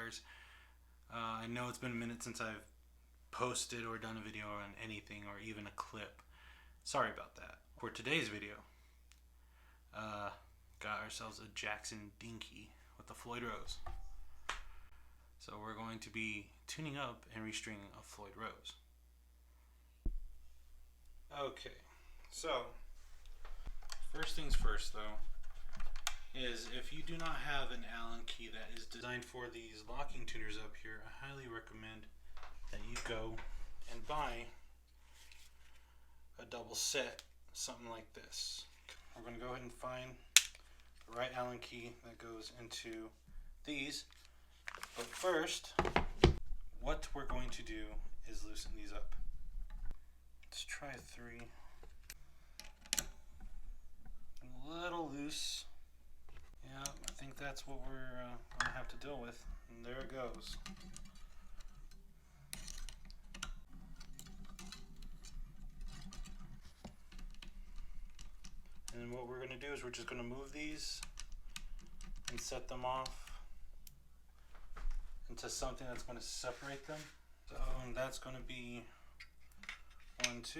wires. I know it's been a minute since I've posted or done a video on anything or even a clip. Sorry about that. For today's video, got ourselves a Jackson Dinky with the FloydRose. So we're going to be tuning up and restringing a FloydRose. Okay, so first things first though, is if you do not have an Allen key that is designed for these locking tuners up here, I highly recommend that you go and buy a double set, something like this. We're going to go ahead and find the right Allen key that goes into these. But first, what we're going to do is loosen these up. Let's try 3. A little loose. Yeah, I think that's what we're going to have to deal with. And there it goes. And what we're going to do is we're just going to move these and set them off into something that's going to separate them. So and that's going to be 1, 2.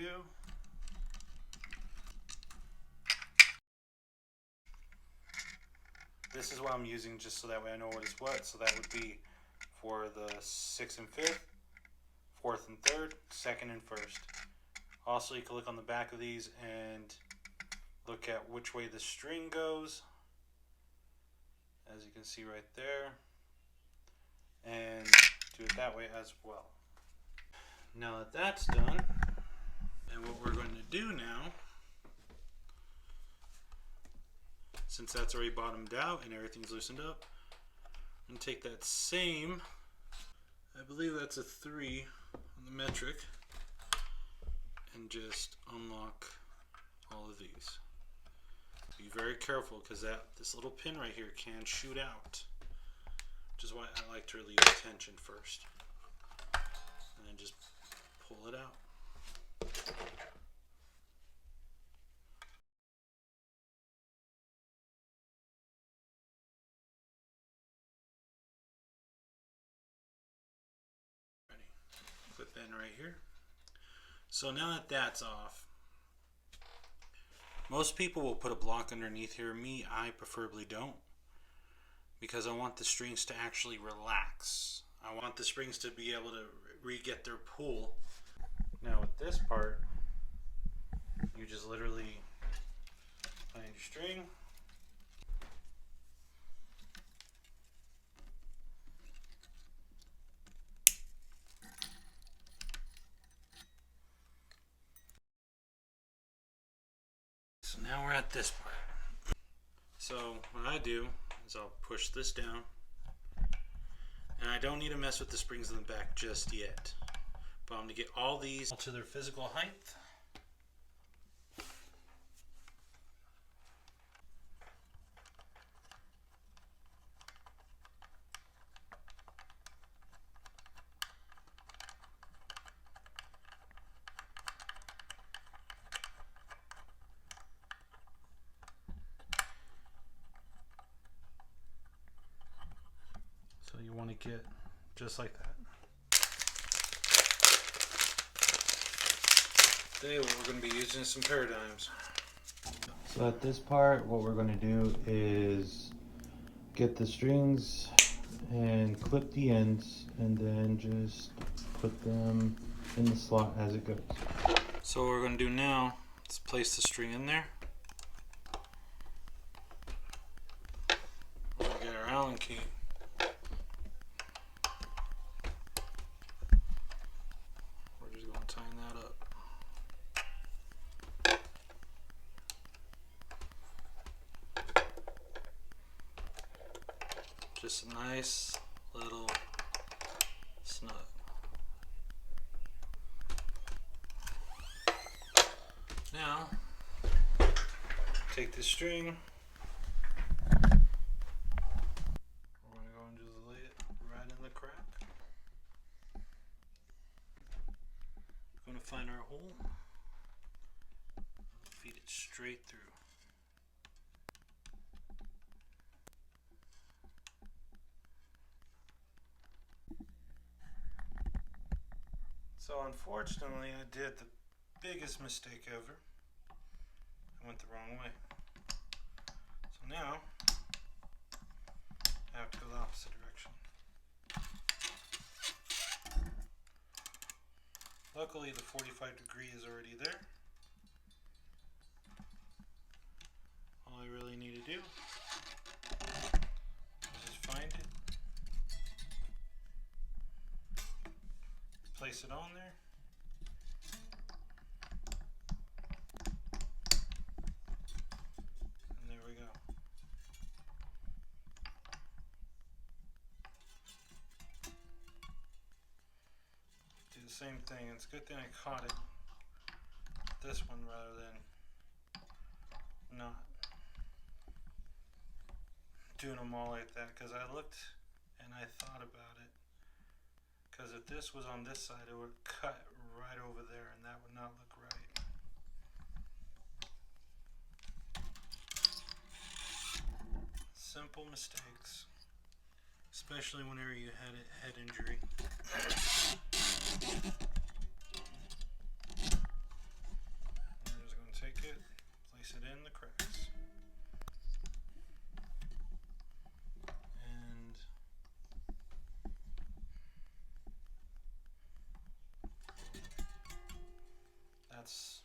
This is what I'm using just so that way I know what is what. So that would be for the 6th and 5th, 4th and 3rd, 2nd and 1st. Also, you can look on the back of these and look at which way the string goes, as you can see right there, and do it that way as well. Now that that's done, and what we're going to do now, since that's already bottomed out and everything's loosened up, I'm going to take that same, I believe that's a 3 on the metric, and just unlock all of these. Be very careful because this little pin right here can shoot out, which is why I like to relieve the tension first, and then just pull it out. Ready. Clip in right here. So now that that's off, most people will put a block underneath here. Me, I preferably don't, because I want the strings to actually relax. I want the springs to be able to re-get their pull. Now with this part, you just literally find your string, so now we're at this part. So what I do is I'll push this down, and I don't need to mess with the springs in the back just yet, but I'm going to get all these to their physical height. So you want to get just like that. Today what we're going to be using is some paradigms. So at this part, what we're going to do is get the strings and clip the ends, and then just put them in the slot as it goes. So what we're going to do now is place the string in there. We're going to get our Allen key. We're just going to tighten that up. Just a nice little snug. Now, take this string. We're going to go and just lay it right in the crack. We're going to find our hole. Feed it straight through. So unfortunately, I did the biggest mistake ever. I went the wrong way. So now I have to go the opposite direction. Luckily, the 45-degree is already there. All I really need to do is just find it, place it on there, and there we go. Do the same thing. It's a good thing I caught it this one rather than not doing them all like that, because I looked and I thought about it, because if this was on this side, it would cut right over there and that would not look right. Simple mistakes, especially whenever you had a head injury. We're just going to take it, place it in the cracks. And that's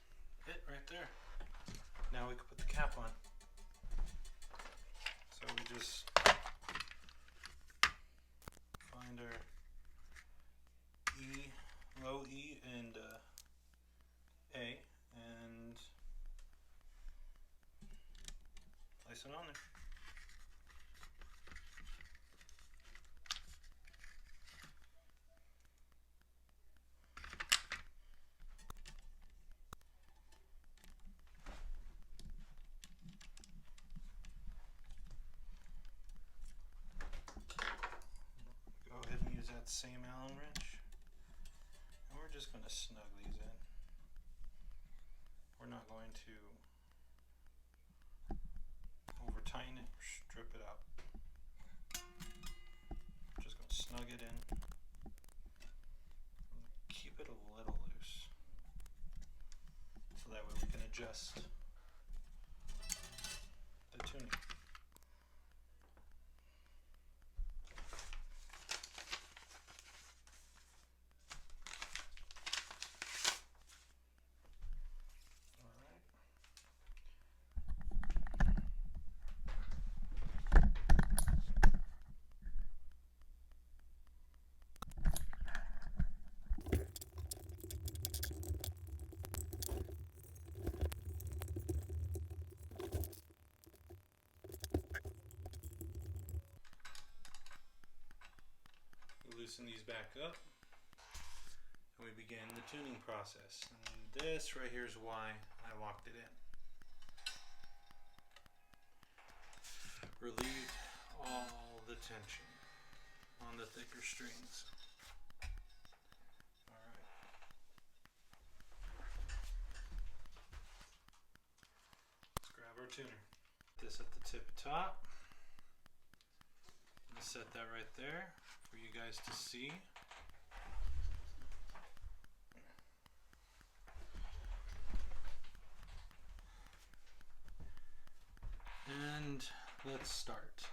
it right there. Now we can put the cap on. So we just find our E, low E and A, and place it on there. Go ahead and use that same Allen wrench, and we're just going to snug these in. We're not going to over tighten it or strip it out. Just going to snug it in. Keep it a little loose, so that way we can adjust the tuning. Loosen these back up, and we begin the tuning process. And this right here is why I locked it in. Relieve all the tension on the thicker strings. Alright. Let's grab our tuner. Put this at the tip top. I'm going to set that right there for you guys to see. And let's start.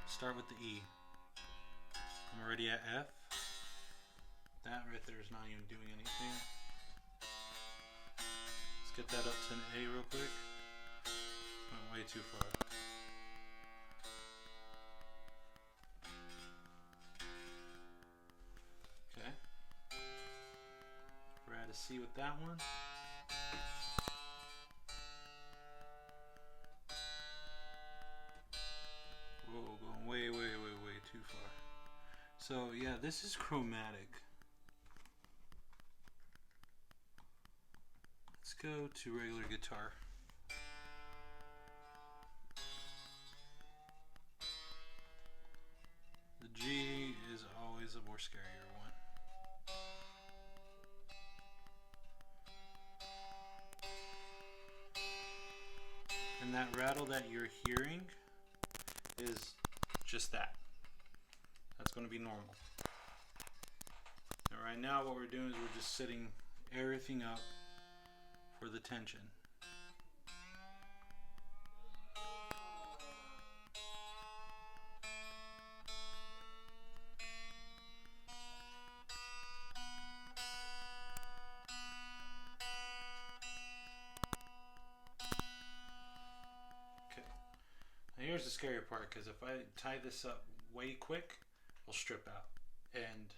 Start with the E. I'm already at F. That right there is not even doing anything. Let's get that up to an A real quick. Went way too far. Okay. We're at a C with that one. Whoa, going way too far. So yeah, this is chromatic. Let's go to regular guitar. The G is always a more scarier one. And that rattle that you're hearing is just that. That's going to be normal. Now Alright, now what we're doing is we're just setting everything up for the tension. Okay. Now here's the scary part, because if I tie this up way quick, it'll strip out and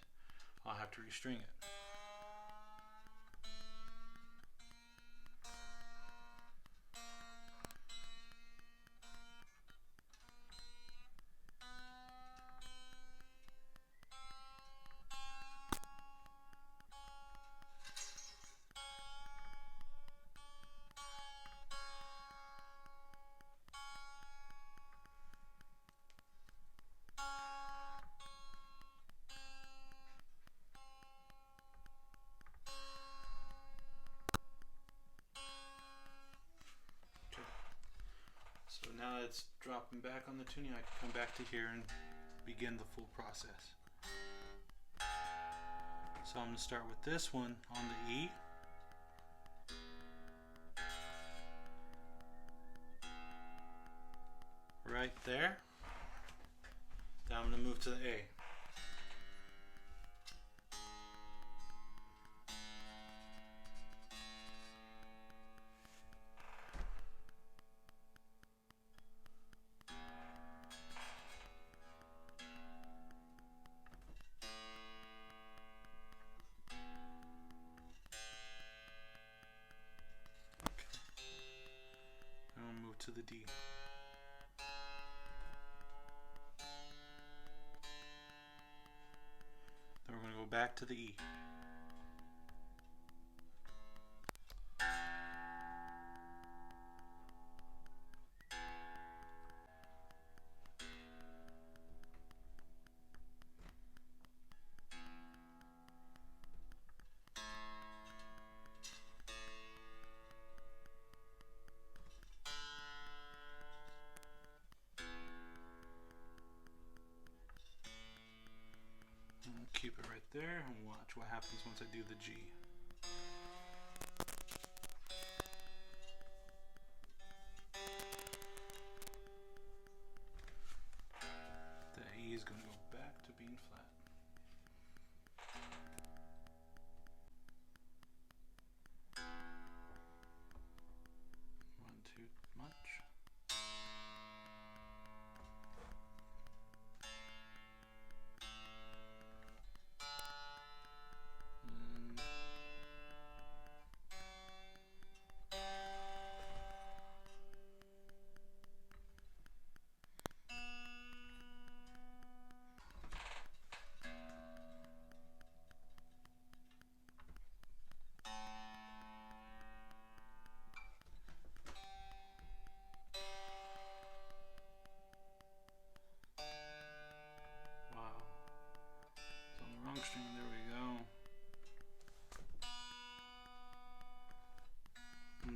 I'll have to restring it. So now it's dropping back on the tuning, I can come back to here and begin the full process. So I'm going to start with this one on the E. Right there. Now I'm going to move to the A. To the D. Then we're going to go back to the E. Keep it right there and watch what happens once I do the G. The E is going to go back to being flat. One too much. Restring, there we go.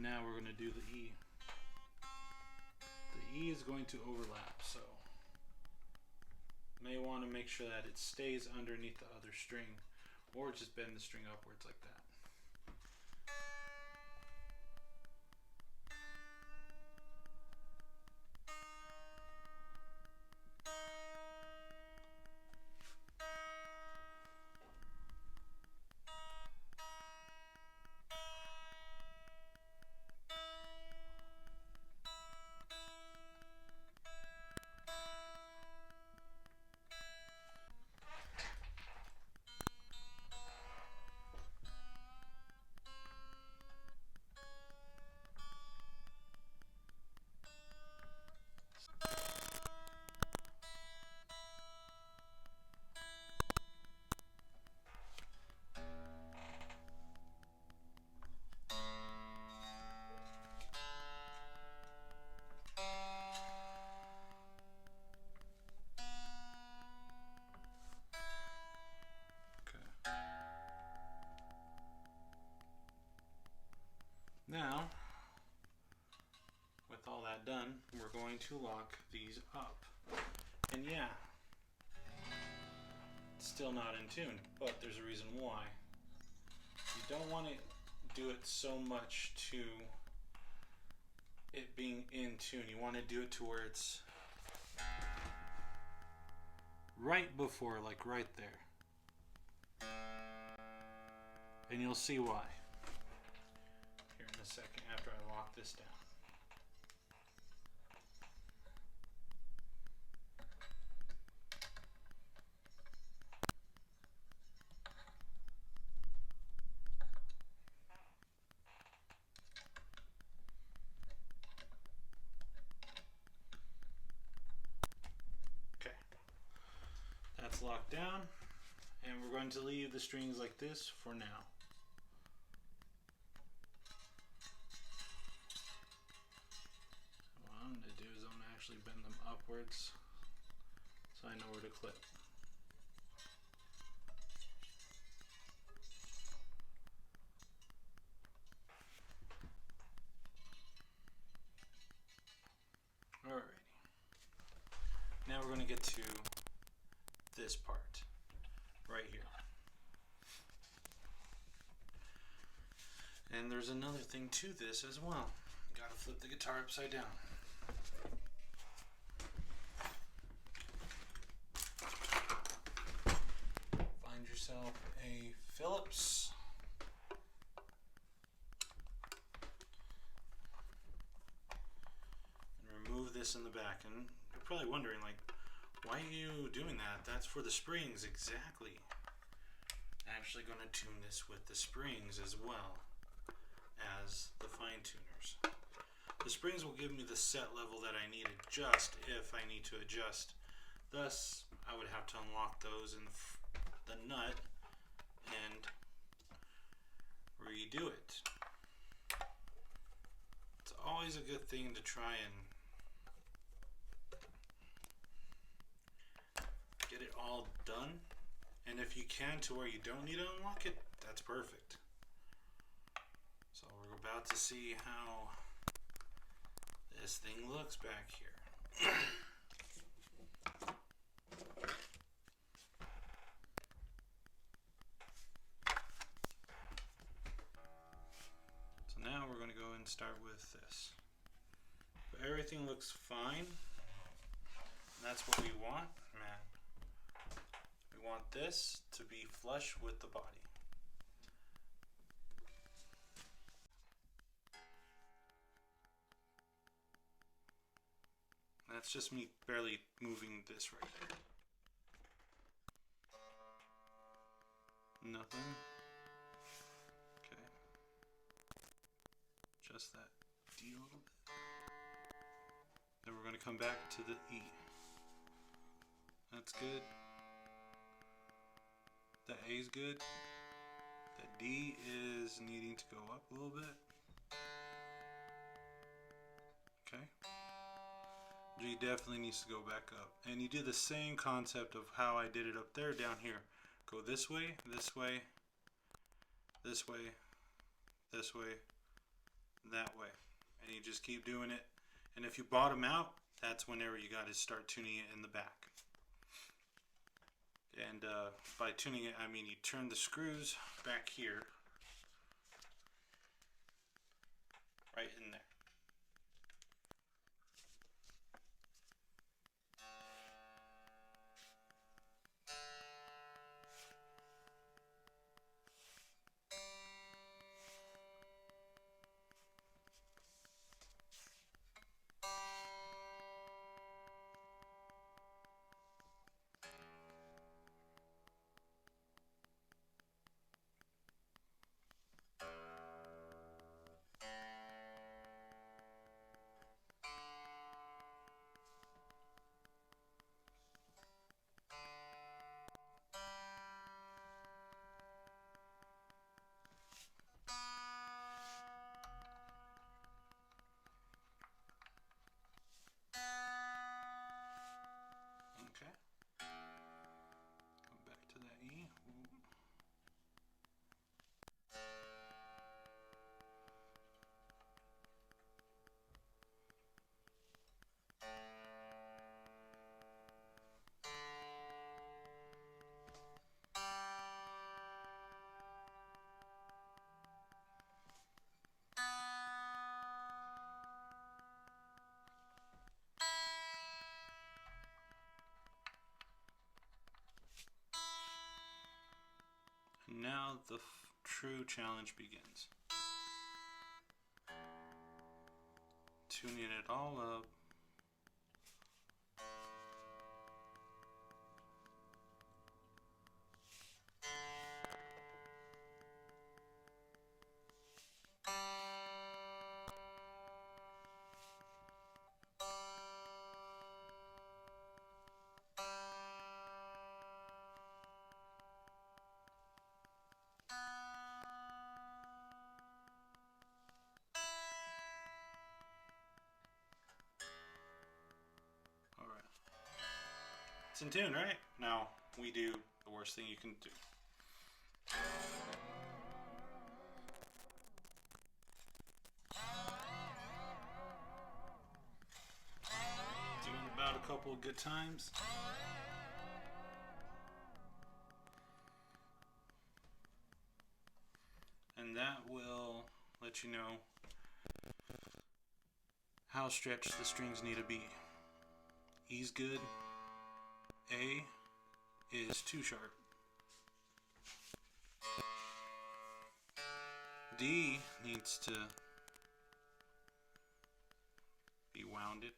Now we're going to do the E. The E is going to overlap, so may want to make sure that it stays underneath the other string, or just bend the string upwards like that. Now, with all that done, we're going to lock these up. And yeah, still not in tune, but there's a reason why. You don't want to do it so much to it being in tune. You want to do it to where it's right before, like right there. And you'll see why here in a second after I lock this down. That's locked down, and we're going to leave the strings like this for now. What I'm going to do is I'm going to actually bend them upwards so I know where to clip. Alrighty. Now we're going to get to this part right here. And there's another thing to this as well. You gotta flip the guitar upside down. Find yourself a Phillips. And remove this in the back. And you're probably wondering, like, why are you doing that? That's for the springs, exactly. Actually going to tune this with the springs as well as the fine tuners. The springs will give me the set level that I need adjust if I need to adjust. Thus, I would have to unlock those in the nut and redo it. It's always a good thing to try and get it all done, and if you can to where you don't need to unlock it, that's perfect. So we're about to see how this thing looks back here. So now we're going to go and start with this. So everything looks fine. That's what we want, man. We want this to be flush with the body. That's just me barely moving this right here. Nothing. Okay. Just that D a little bit. Then we're going to come back to the E. That's good. That A is good. That D is needing to go up a little bit. Okay. G definitely needs to go back up. And you do the same concept of how I did it up there down here. Go this way, this way, this way, this way, that way. And you just keep doing it. And if you bottom out, that's whenever you got to start tuning it in the back. And by tuning it, I mean you turn the screws back here, right in there. Now the true challenge begins. Tuning it all up. It's in tune, right? Now we do the worst thing you can do. Doing about a couple of good times. And that will let you know how stretched the strings need to be. E's good. A is too sharp. D needs to be wounded.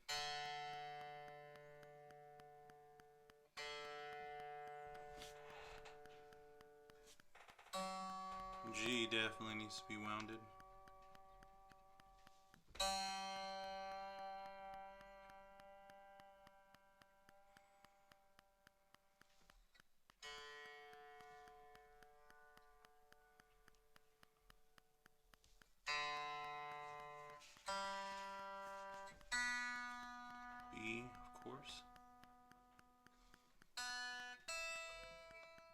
G definitely needs to be wounded. B, of course.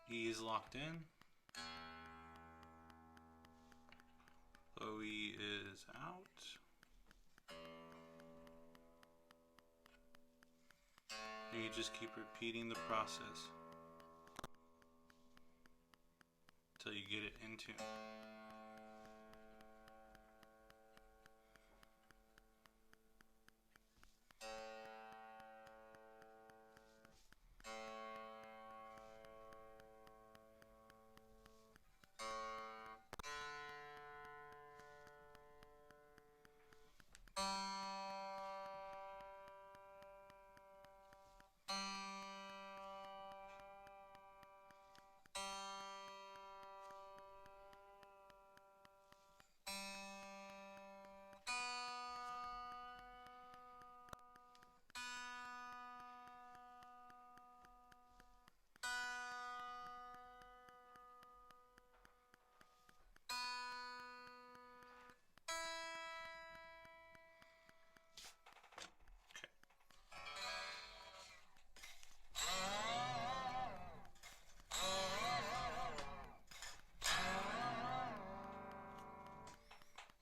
E is locked in. OE is out. And you just keep repeating the process until you get it in tune.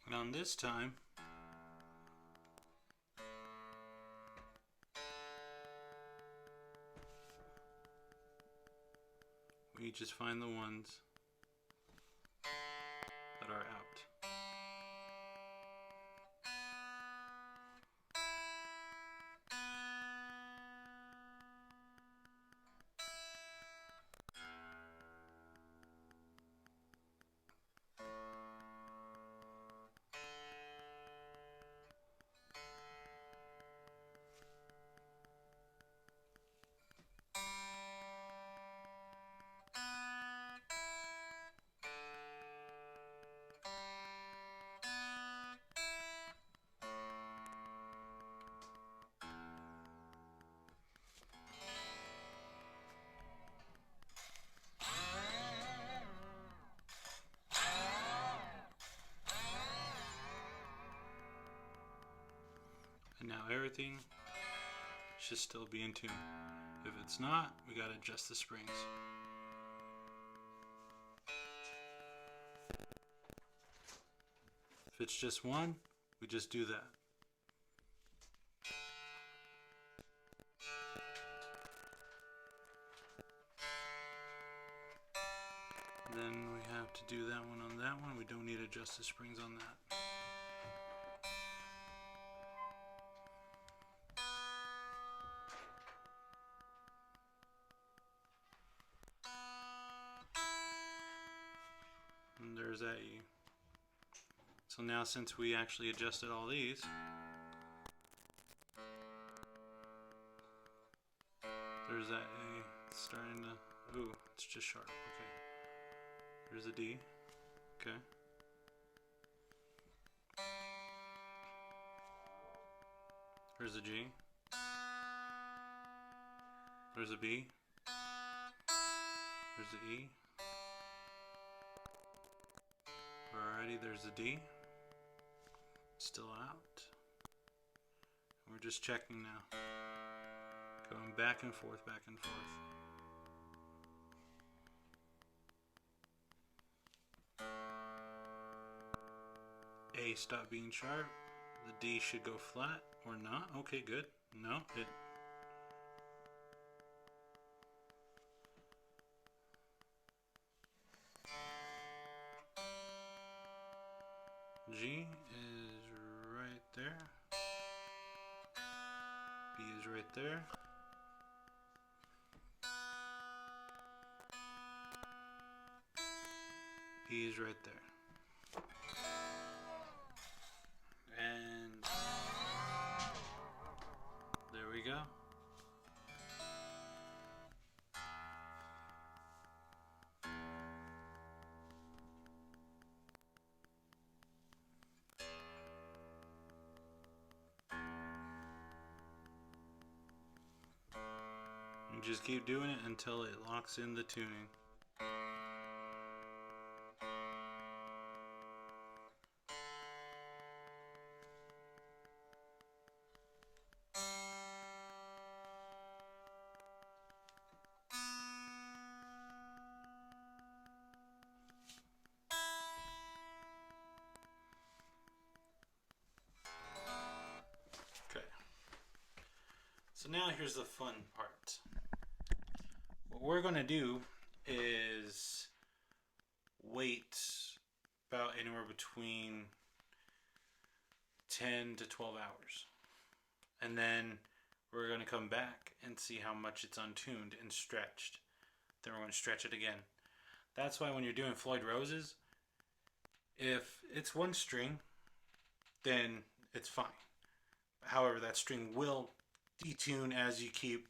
And on this time, we just find the ones that are out. And now everything should still be in tune. If it's not, we gotta adjust the springs. If it's just one, we just do that. Then we have to do that one on that one. We don't need to adjust the springs on that. There's that E. So now since we actually adjusted all these, there's that A. It's starting to, ooh, it's just sharp. Okay. There's a D. Okay. There's a G. There's a B. There's the E. Alrighty, there's the D. Still out. We're just checking now. Going back and forth, back and forth. A, stop being sharp. The D should go flat or not. Okay, good. No, it. G is right there. B is right there. E is right there. And there we go. And just keep doing it until it locks in the tuning. Okay. So now here's the fun part. What we're going to do is wait about anywhere between 10 to 12 hours. And then we're going to come back and see how much it's untuned and stretched. Then we're going to stretch it again. That's why when you're doing FloydRoses, if it's one string, then it's fine. However, that string will detune as you keep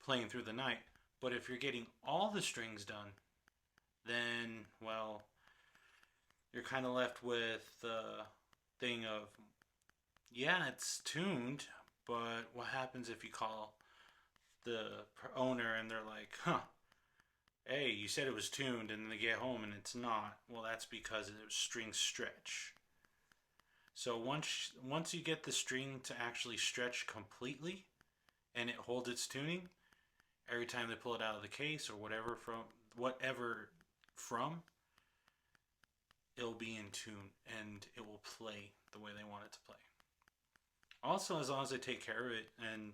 playing through the night. But if you're getting all the strings done, then, well, you're kind of left with the thing of, yeah, it's tuned, but what happens if you call the owner and they're like, huh, hey, you said it was tuned, and they get home and it's not. Well, that's because the strings stretch. So once you get the string to actually stretch completely and it holds its tuning, every time they pull it out of the case or whatever from, it'll be in tune and it will play the way they want it to play. Also, as long as they take care of it and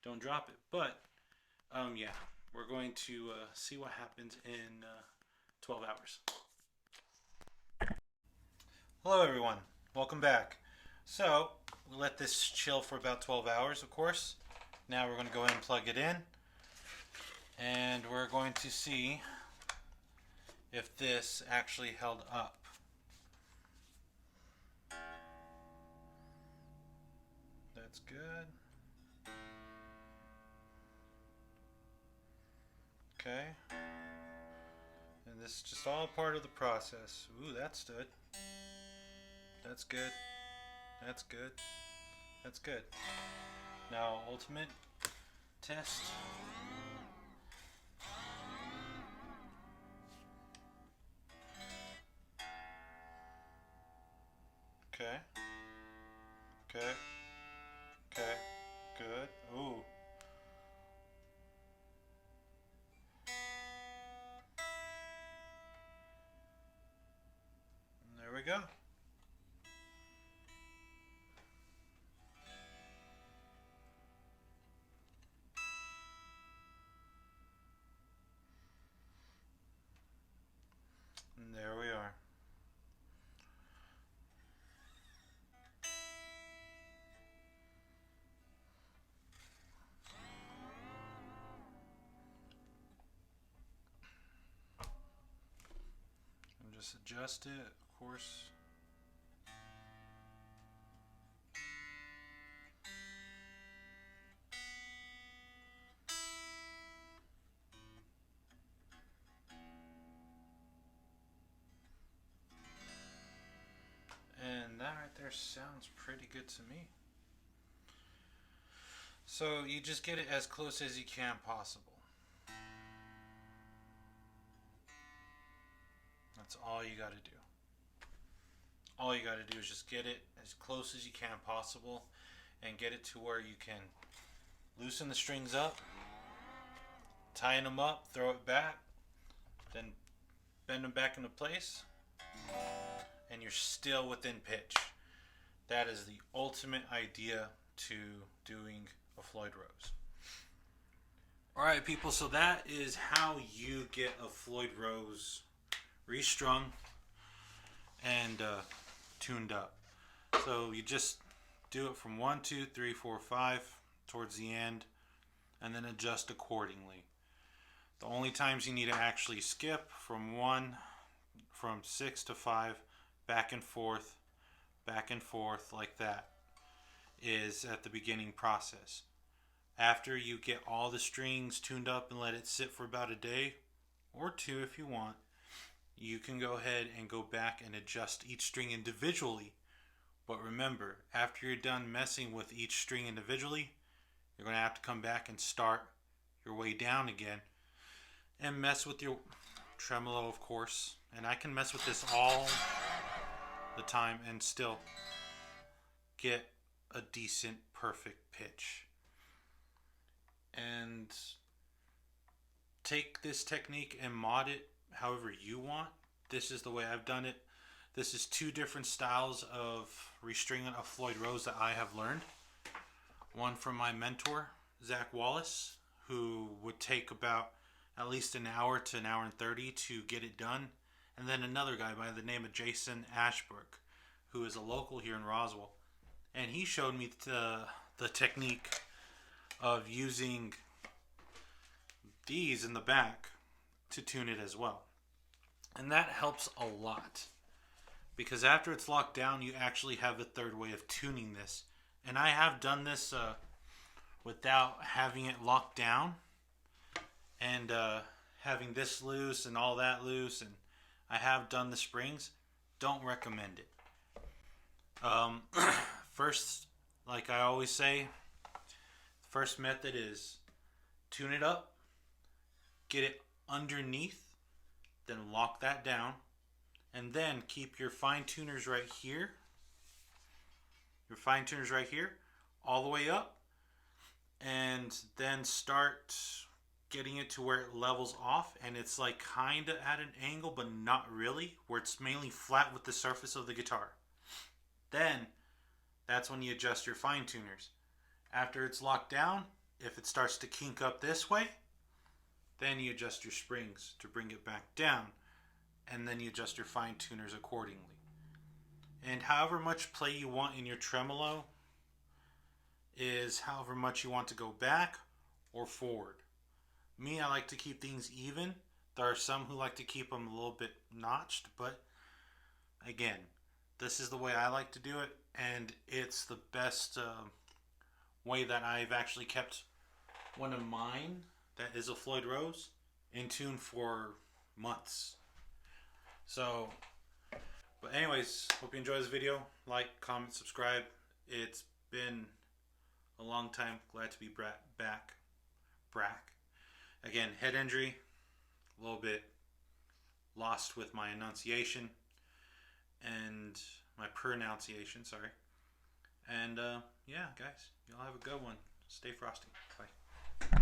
don't drop it. But yeah, we're going to see what happens in 12 hours. Hello everyone, welcome back. So we'll let this chill for about 12 hours, of course. Now we're going to go ahead and plug it in, and we're going to see if this actually held up. That's good. Okay. And this is just all part of the process. Ooh, that stood. That's good. That's good. That's good. Now, ultimate test. Okay. Okay. Okay. Good. Ooh. And there we go. And there we are. Just adjust it, of course. And that right there sounds pretty good to me. So you just get it as close as you can possible. That's all you got to do. All you got to do is just get it as close as you can possible and get it to where you can loosen the strings up, tighten them up, throw it back, then bend them back into place, and you're still within pitch. That is the ultimate idea to doing a FloydRose. Alright people, so that is how you get a FloydRose restrung and tuned up. So you just do it from 1, 2, 3, 4, 5 towards the end, and then adjust accordingly. The only times you need to actually skip from 6 to 5, back and forth like that, is at the beginning process. After you get all the strings tuned up and let it sit for about a day or two if you want, you can go ahead and go back and adjust each string individually. But remember, after you're done messing with each string individually, you're going to have to come back and start your way down again and mess with your tremolo, of course. And I can mess with this all the time and still get a decent, perfect pitch. And take this technique and mod it however you want. This is the way I've done it. This is 2 different styles of restringing a FloydRose that I have learned. One from my mentor, Zach Wallace, who would take about at least an hour to an hour and 30 to get it done. And then another guy by the name of Jason Ashbrook, who is a local here in Roswell. And he showed me the technique of using these in the back to tune it as well. And that helps a lot, because after it's locked down, you actually have a third way of tuning this. And I have done this without having it locked down and having this loose and all that loose, and I have done the springs. Don't recommend it. First, like I always say, first method is tune it up, get it underneath, then lock that down, and then keep your fine tuners right here, all the way up, and then start getting it to where it levels off, and it's like kind of at an angle but not really, where it's mainly flat with the surface of the guitar. Then that's when you adjust your fine tuners. After it's locked down, if it starts to kink up this way, then you adjust your springs to bring it back down, and then you adjust your fine tuners accordingly. And however much play you want in your tremolo is however much you want to go back or forward. Me, I like to keep things even. There are some who like to keep them a little bit notched, but again, this is the way I like to do it, and it's the best way that I've actually kept one of mine that is a FloydRose in tune for months. So, but anyways, hope you enjoy this video. Like, comment, subscribe. It's been a long time. Glad to be back. Again, head injury, a little bit lost with my enunciation and my pronunciation, sorry. And yeah, guys, y'all have a good one. Stay frosty. Bye.